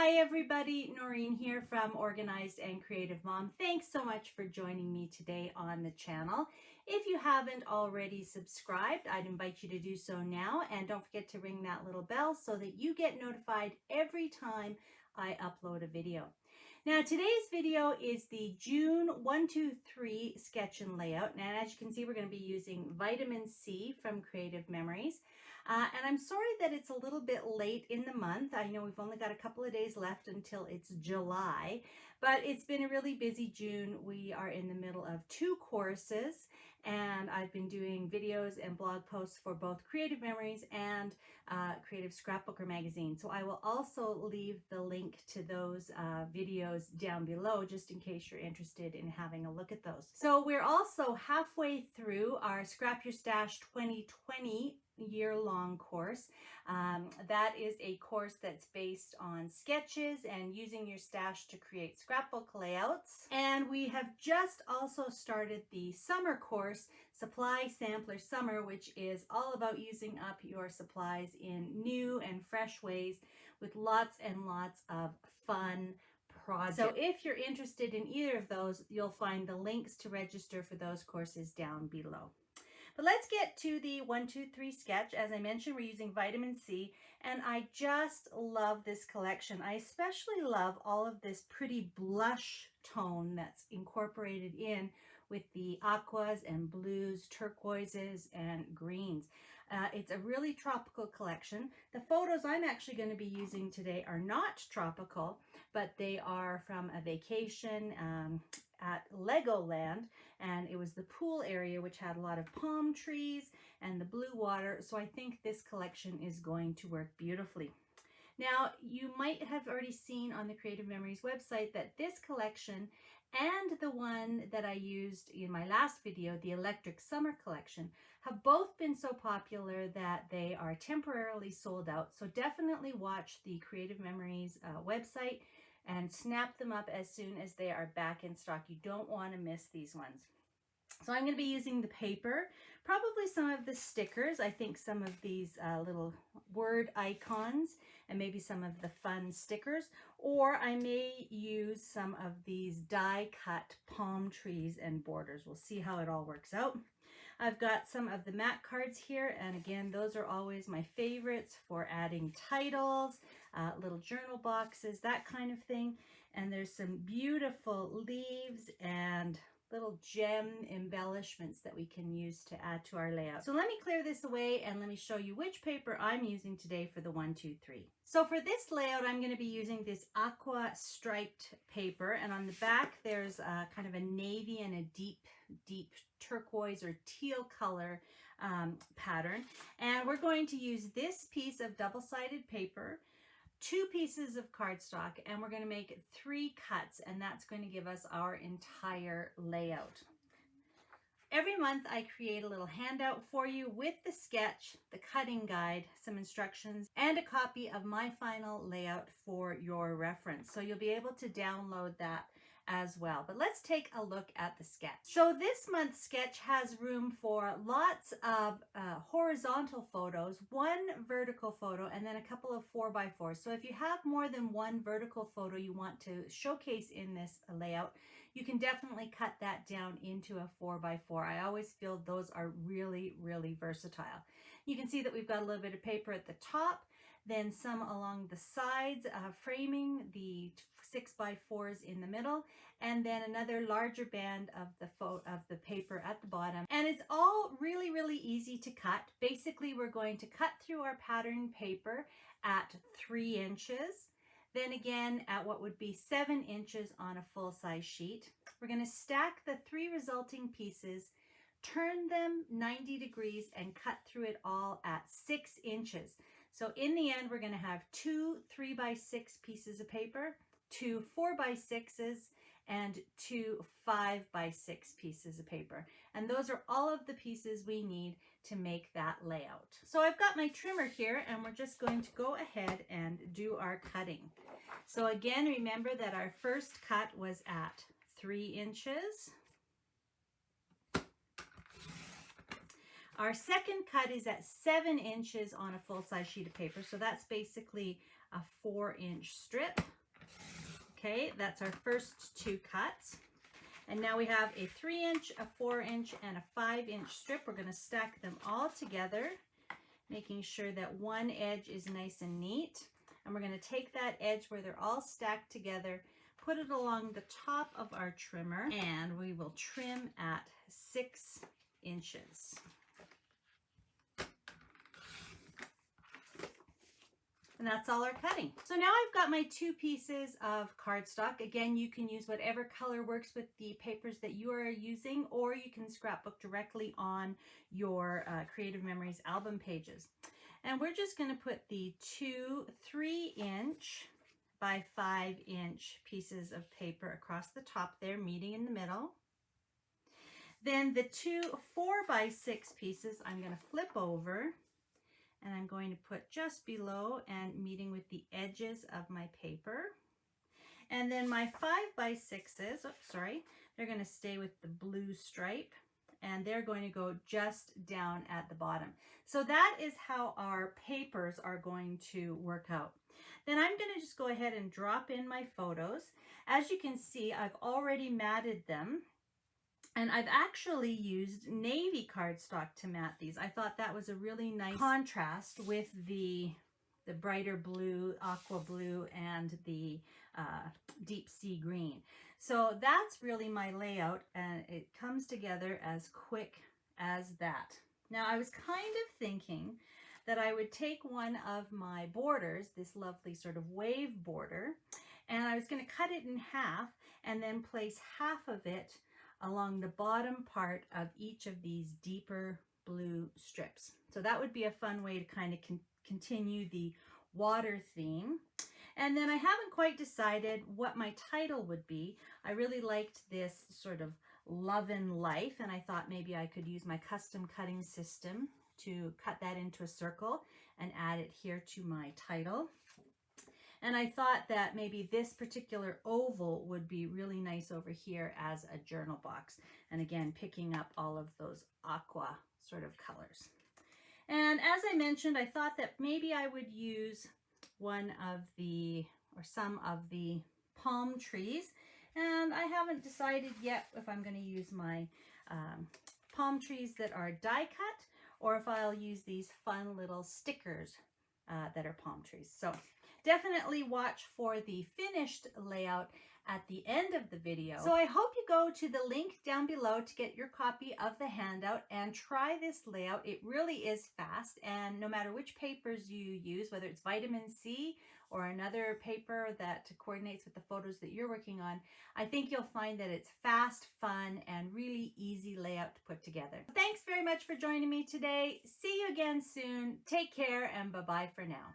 Hi everybody, Noreen here from Organized and Creative Mom. Thanks so much for joining me today on the channel. If you haven't already subscribed, I'd invite you to do so now, and don't forget to ring that little bell so that you get notified every time I upload a video. Now today's video is the June 123 sketch and layout, and as you can see we're going to be using vitamin C from Creative Memories. And I'm sorry that it's a little bit late in the month. I know we've only got a couple of days left until it's July, but it's been a really busy June. We are in the middle of 2 courses, and I've been doing videos and blog posts for both Creative Memories and Creative Scrapbooker magazine. So I will also leave the link to those videos down below just in case you're interested in having a look at those. So we're also halfway through our Scrap Your Stash 2020 year-long course. That is a course that's based on sketches and using your stash to create scrapbook layouts. And we have just also started the summer course, Supply Sampler Summer, which is all about using up your supplies in new and fresh ways with lots and lots of fun projects. So if you're interested in either of those, you'll find the links to register for those courses down below. But let's get to the 123 sketch. As I mentioned, we're using vitamin C, and I just love this collection. I especially love all of this pretty blush tone that's incorporated in with the aquas and blues, turquoises, and greens. It's a really tropical collection. The photos I'm actually going to be using today are not tropical, but they are from a vacation at Legoland, and it was the pool area which had a lot of palm trees and the blue water, so I think this collection is going to work beautifully. Now, you might have already seen on the Creative Memories website that this collection and the one that I used in my last video, the Electric Summer collection, have both been so popular that they are temporarily sold out. So definitely watch the Creative Memories website and snap them up as soon as they are back in stock. You don't want to miss these ones. So I'm going to be using the paper, probably some of the stickers. I think some of these little word icons and maybe some of the fun stickers, or I may use some of these die cut palm trees and borders. We'll see how it all works out. I've got some of the mat cards here, and again, those are always my favorites for adding titles, little journal boxes, that kind of thing. And there's some beautiful leaves and little gem embellishments that we can use to add to our layout. So let me clear this away and let me show you which paper I'm using today for the 123. So for this layout, I'm going to be using this aqua striped paper, and on the back there's kind of a navy and a deep turquoise or teal color pattern. And we're going to use this piece of double-sided paper, 2 pieces of cardstock, and we're going to make 3 cuts, and that's going to give us our entire layout. Every month I create a little handout for you with the sketch, the cutting guide, some instructions, and a copy of my final layout for your reference. So you'll be able to download that as well. But let's take a look at the sketch. So this month's sketch has room for lots of horizontal photos, 1 vertical photo, and then a couple of 4x4s. So if you have more than 1 vertical photo you want to showcase in this layout, you can definitely cut that down into a 4x4. I always feel those are really, really versatile. You can see that we've got a little bit of paper at the top, then some along the sides, framing the 6x4s in the middle, and then another larger band of the paper at the bottom. And it's all really, really easy to cut. Basically, we're going to cut through our pattern paper at 3 inches. Then again at what would be 7 inches on a full-size sheet. We're going to stack the 3 resulting pieces, turn them 90 degrees, and cut through it all at 6 inches. So in the end, we're going to have 2 3x6 pieces of paper, 2 4x6s, and 2 5x6 pieces of paper. And those are all of the pieces we need to make that layout. So I've got my trimmer here, and we're just going to go ahead and do our cutting. So again, remember that our first cut was at 3 inches. Our second cut is at 7 inches on a full-size sheet of paper, so that's basically a 4-inch strip. Okay, that's our first 2 cuts. And now we have a 3-inch, a 4-inch, and a 5-inch strip. We're going to stack them all together, making sure that one edge is nice and neat. And we're going to take that edge where they're all stacked together, put it along the top of our trimmer, and we will trim at 6 inches. And that's all our cutting. So now I've got my 2 pieces of cardstock. Again, you can use whatever color works with the papers that you are using, or you can scrapbook directly on your Creative Memories album pages. And we're just going to put the 2 3-inch by 5-inch pieces of paper across the top there, meeting in the middle. Then the 2 4x6 pieces I'm going to flip over, and I'm going to put just below and meeting with the edges of my paper. And then my 5x6s, they're going to stay with the blue stripe, and they're going to go just down at the bottom. So that is how our papers are going to work out. Then I'm going to just go ahead and drop in my photos. As you can see, I've already matted them. And I've actually used navy cardstock to mat these. I thought that was a really nice contrast with the brighter blue, aqua blue, and the deep sea green. So that's really my layout, and it comes together as quick as that. Now I was kind of thinking that I would take one of my borders, this lovely sort of wave border, and I was going to cut it in half and then place half of it along the bottom part of each of these deeper blue strips. So that would be a fun way to kind of continue the water theme. And then I haven't quite decided what my title would be. I really liked this sort of love and life, and I thought maybe I could use my custom cutting system to cut that into a circle and add it here to my title. And I thought that maybe this particular oval would be really nice over here as a journal box. And again, picking up all of those aqua sort of colors. And as I mentioned, I thought that maybe I would use one of the, or some of the palm trees. And I haven't decided yet if I'm going to use my palm trees that are die cut, or if I'll use these fun little stickers that are palm trees. So definitely watch for the finished layout at the end of the video. So I hope you go to the link down below to get your copy of the handout and try this layout. It really is fast, and no matter which papers you use, whether it's vitamin C or another paper that coordinates with the photos that you're working on, I think you'll find that it's fast, fun, and really easy layout to put together. Thanks very much for joining me today. See you again soon. Take care, and bye-bye for now.